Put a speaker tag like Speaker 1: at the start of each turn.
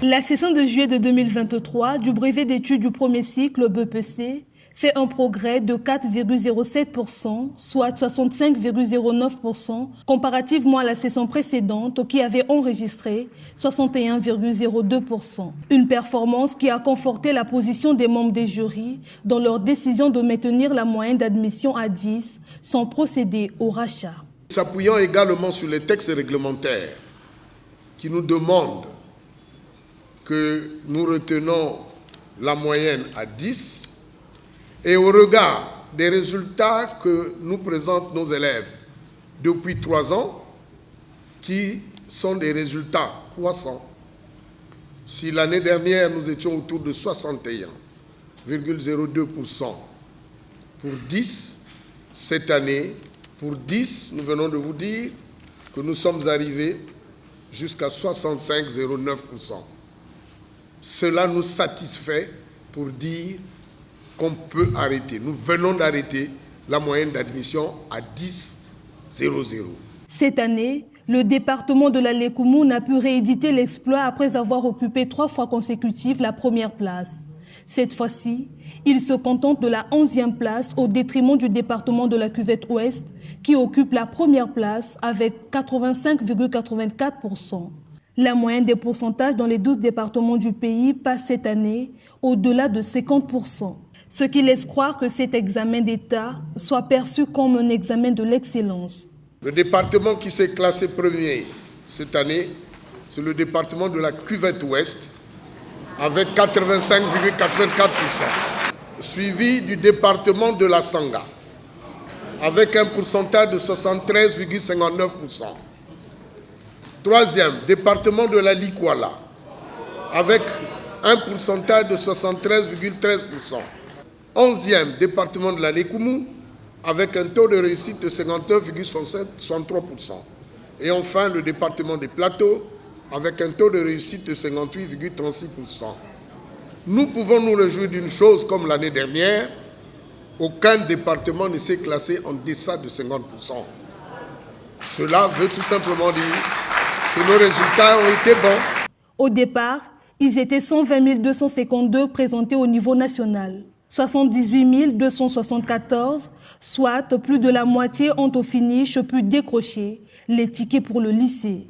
Speaker 1: La session de juillet de 2023 du brevet d'études du premier cycle BEPC fait un progrès de 4,07%, soit 65,09%, comparativement à la session précédente qui avait enregistré 61,02%. Une performance qui a conforté la position des membres des jurys dans leur décision de maintenir la moyenne d'admission à 10 sans procéder au rachat.
Speaker 2: S'appuyant également sur les textes réglementaires qui nous demandent que nous retenons la moyenne à 10 et au regard des résultats que nous présentent nos élèves depuis 3 ans, qui sont des résultats croissants. Si l'année dernière, nous étions autour de 61,02% pour 10, cette année, pour 10, nous venons de vous dire que nous sommes arrivés jusqu'à 65,09%. Cela nous satisfait pour dire qu'on peut arrêter. Nous venons d'arrêter la moyenne d'admission à 10,00.
Speaker 1: Cette année, le département de la Lékoumou n'a pu rééditer l'exploit après avoir occupé 3 fois consécutives la première place. Cette fois-ci, il se contente de la 11e place au détriment du département de la Cuvette Ouest qui occupe la première place avec 85,84%. La moyenne des pourcentages dans les 12 départements du pays passe cette année au-delà de 50%, ce qui laisse croire que cet examen d'État soit perçu comme un examen de l'excellence.
Speaker 2: Le département qui s'est classé premier cette année, c'est le département de la Cuvette Ouest avec 85,84%, suivi du département de la Sanga avec un pourcentage de 73,59%. Troisième, département de la Likwala, avec un pourcentage de 73,13%. 11e, département de la Lékoumou, avec un taux de réussite de 59,63%. Et enfin, le département des Plateaux, avec un taux de réussite de 58,36%. Nous pouvons nous réjouir d'une chose comme l'année dernière, aucun département ne s'est classé en deçà de 50%. Cela veut tout simplement dire que nos résultats ont été bons.
Speaker 1: Au départ, ils étaient 120 252 présentés au niveau national. 78 274, soit plus de la moitié ont au finish pu décrocher les tickets pour le lycée.